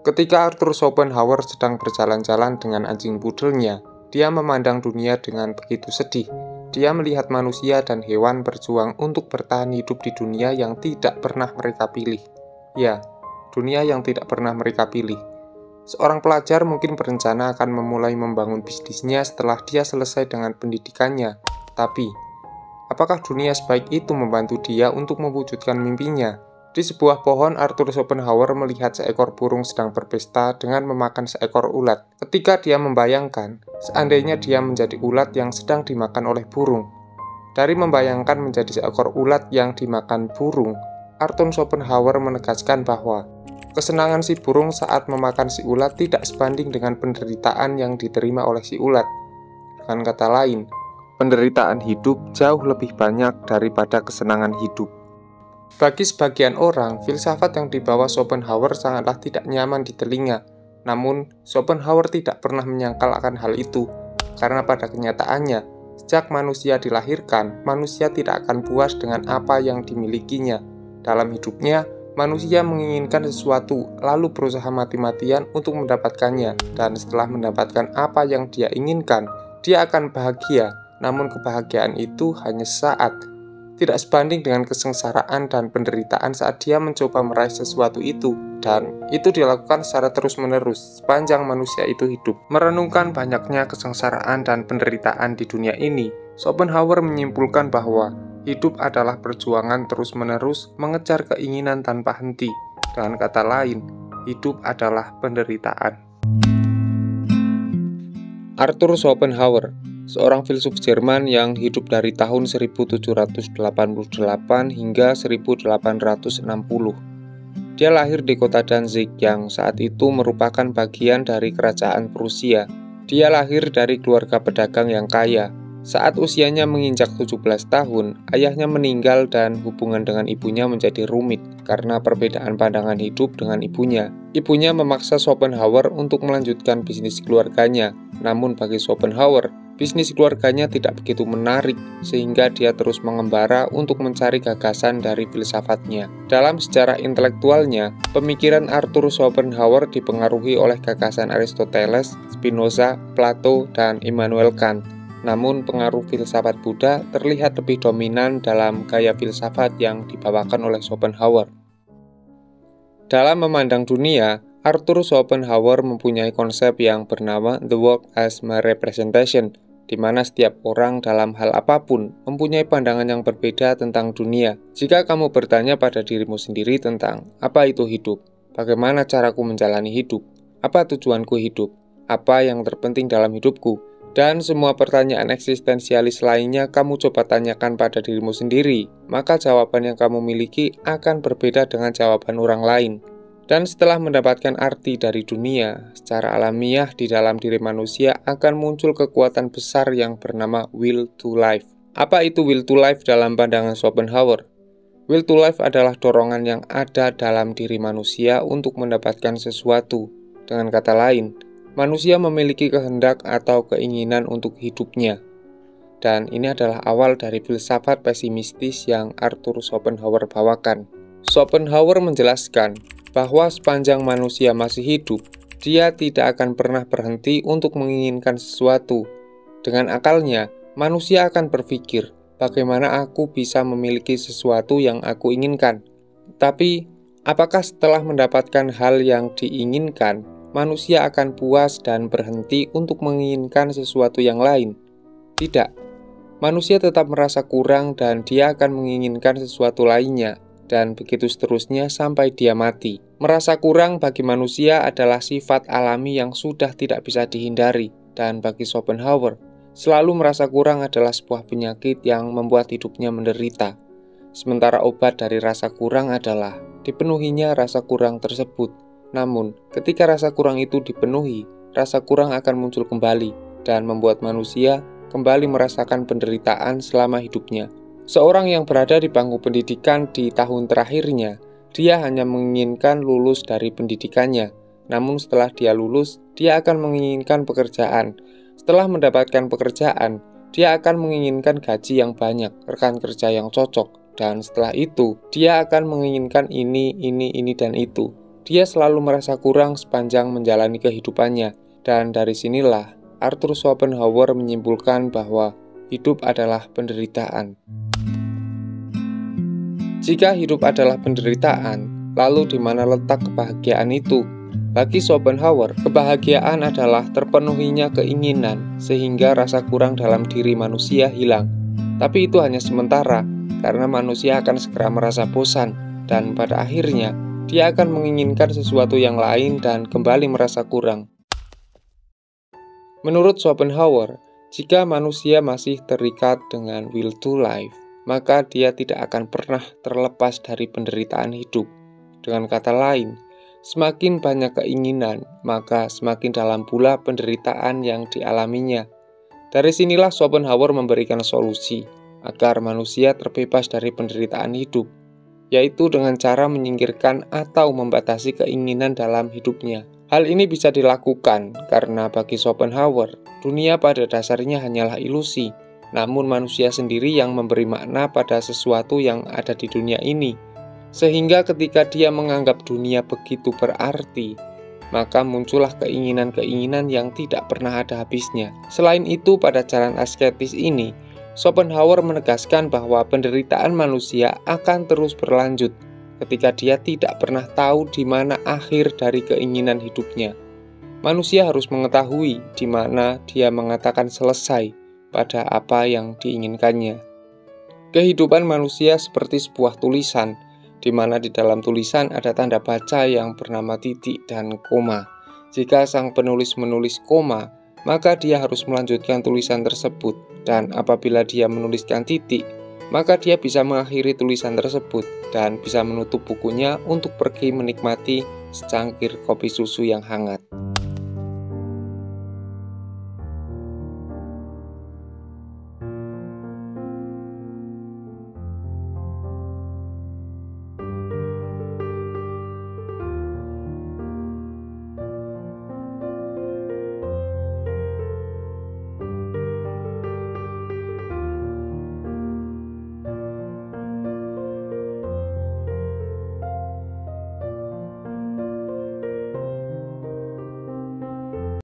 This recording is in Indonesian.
Ketika Arthur Schopenhauer sedang berjalan-jalan dengan anjing pudelnya, dia memandang dunia dengan begitu sedih. Dia melihat manusia dan hewan berjuang untuk bertahan hidup di dunia yang tidak pernah mereka pilih. Ya, dunia yang tidak pernah mereka pilih. Seorang pelajar mungkin berencana akan memulai membangun bisnisnya setelah dia selesai dengan pendidikannya. Tapi, apakah dunia sebaik itu membantu dia untuk mewujudkan mimpinya? Di sebuah pohon, Arthur Schopenhauer melihat seekor burung sedang berpesta dengan memakan seekor ulat. Ketika dia membayangkan, seandainya dia menjadi ulat yang sedang dimakan oleh burung. Dari membayangkan menjadi seekor ulat yang dimakan burung, Arthur Schopenhauer menegaskan bahwa kesenangan si burung saat memakan si ulat tidak sebanding dengan penderitaan yang diterima oleh si ulat. Dengan kata lain, penderitaan hidup jauh lebih banyak daripada kesenangan hidup. Bagi sebagian orang, filsafat yang dibawa Schopenhauer sangatlah tidak nyaman di telinga. Namun, Schopenhauer tidak pernah menyangkal akan hal itu, karena pada kenyataannya, sejak manusia dilahirkan, manusia tidak akan puas dengan apa yang dimilikinya. Dalam hidupnya, manusia menginginkan sesuatu, lalu berusaha mati-matian untuk mendapatkannya, dan setelah mendapatkan apa yang dia inginkan, dia akan bahagia. Namun kebahagiaan itu hanya sesaat, tidak sebanding dengan kesengsaraan dan penderitaan saat dia mencoba meraih sesuatu itu, dan itu dilakukan secara terus-menerus sepanjang manusia itu hidup. Merenungkan banyaknya kesengsaraan dan penderitaan di dunia ini, Schopenhauer menyimpulkan bahwa hidup adalah perjuangan terus-menerus mengejar keinginan tanpa henti. Dengan kata lain, hidup adalah penderitaan. Arthur Schopenhauer, seorang filsuf Jerman yang hidup dari tahun 1788 hingga 1860. Dia lahir di kota Danzig yang saat itu merupakan bagian dari kerajaan Prusia. Dia lahir dari keluarga pedagang yang kaya. Saat usianya menginjak 17 tahun, ayahnya meninggal dan hubungan dengan ibunya menjadi rumit karena perbedaan pandangan hidup dengan ibunya. Ibunya memaksa Schopenhauer untuk melanjutkan bisnis keluarganya. Namun bagi Schopenhauer, bisnis keluarganya tidak begitu menarik, sehingga dia terus mengembara untuk mencari gagasan dari filsafatnya. Dalam sejarah intelektualnya, pemikiran Arthur Schopenhauer dipengaruhi oleh gagasan Aristoteles, Spinoza, Plato, dan Immanuel Kant. Namun pengaruh filsafat Buddha terlihat lebih dominan dalam gaya filsafat yang dibawakan oleh Schopenhauer. Dalam memandang dunia, Arthur Schopenhauer mempunyai konsep yang bernama The World as My Representation, di mana setiap orang dalam hal apapun mempunyai pandangan yang berbeda tentang dunia. Jika kamu bertanya pada dirimu sendiri tentang apa itu hidup, bagaimana caraku menjalani hidup, apa tujuanku hidup, apa yang terpenting dalam hidupku, dan semua pertanyaan eksistensialis lainnya kamu coba tanyakan pada dirimu sendiri, maka jawaban yang kamu miliki akan berbeda dengan jawaban orang lain. Dan setelah mendapatkan arti dari dunia, secara alamiah di dalam diri manusia akan muncul kekuatan besar yang bernama will to live. Apa itu will to live dalam pandangan Schopenhauer? Will to live adalah dorongan yang ada dalam diri manusia untuk mendapatkan sesuatu. Dengan kata lain, manusia memiliki kehendak atau keinginan untuk hidupnya. Dan ini adalah awal dari filsafat pesimistis yang Arthur Schopenhauer bawakan. Schopenhauer menjelaskan bahwa sepanjang manusia masih hidup, dia tidak akan pernah berhenti untuk menginginkan sesuatu. Dengan akalnya, manusia akan berpikir, bagaimana aku bisa memiliki sesuatu yang aku inginkan. Tapi, apakah setelah mendapatkan hal yang diinginkan, manusia akan puas dan berhenti untuk menginginkan sesuatu yang lain? Tidak. Manusia tetap merasa kurang dan dia akan menginginkan sesuatu lainnya, dan begitu seterusnya sampai dia mati. Merasa kurang bagi manusia adalah sifat alami yang sudah tidak bisa dihindari, dan bagi Schopenhauer, selalu merasa kurang adalah sebuah penyakit yang membuat hidupnya menderita. Sementara obat dari rasa kurang adalah dipenuhinya rasa kurang tersebut. Namun, ketika rasa kurang itu dipenuhi, rasa kurang akan muncul kembali dan membuat manusia kembali merasakan penderitaan selama hidupnya. Seorang yang berada di bangku pendidikan di tahun terakhirnya, dia hanya menginginkan lulus dari pendidikannya. Namun setelah dia lulus, dia akan menginginkan pekerjaan. Setelah mendapatkan pekerjaan, dia akan menginginkan gaji yang banyak, rekan kerja yang cocok, dan setelah itu, dia akan menginginkan ini, dan itu. Dia selalu merasa kurang sepanjang menjalani kehidupannya, dan dari sinilah Arthur Schopenhauer menyimpulkan bahwa hidup adalah penderitaan. Jika hidup adalah penderitaan, lalu di mana letak kebahagiaan itu? Bagi Schopenhauer, kebahagiaan adalah terpenuhinya keinginan sehingga rasa kurang dalam diri manusia hilang. Tapi itu hanya sementara, karena manusia akan segera merasa bosan, dan pada akhirnya dia akan menginginkan sesuatu yang lain dan kembali merasa kurang. Menurut Schopenhauer, jika manusia masih terikat dengan will to live, maka dia tidak akan pernah terlepas dari penderitaan hidup. Dengan kata lain, semakin banyak keinginan, maka semakin dalam pula penderitaan yang dialaminya. Dari sinilah Schopenhauer memberikan solusi agar manusia terbebas dari penderitaan hidup, yaitu dengan cara menyingkirkan atau membatasi keinginan dalam hidupnya. Hal ini bisa dilakukan karena bagi Schopenhauer, dunia pada dasarnya hanyalah ilusi, namun manusia sendiri yang memberi makna pada sesuatu yang ada di dunia ini. Sehingga ketika dia menganggap dunia begitu berarti, maka muncullah keinginan-keinginan yang tidak pernah ada habisnya. Selain itu, pada jalan asketis ini, Schopenhauer menegaskan bahwa penderitaan manusia akan terus berlanjut ketika dia tidak pernah tahu di mana akhir dari keinginan hidupnya. Manusia harus mengetahui di mana dia mengatakan selesai pada apa yang diinginkannya. Kehidupan manusia seperti sebuah tulisan, di mana di dalam tulisan ada tanda baca yang bernama titik dan koma. Jika sang penulis menulis koma, maka dia harus melanjutkan tulisan tersebut, dan apabila dia menuliskan titik, maka dia bisa mengakhiri tulisan tersebut dan bisa menutup bukunya untuk pergi menikmati secangkir kopi susu yang hangat.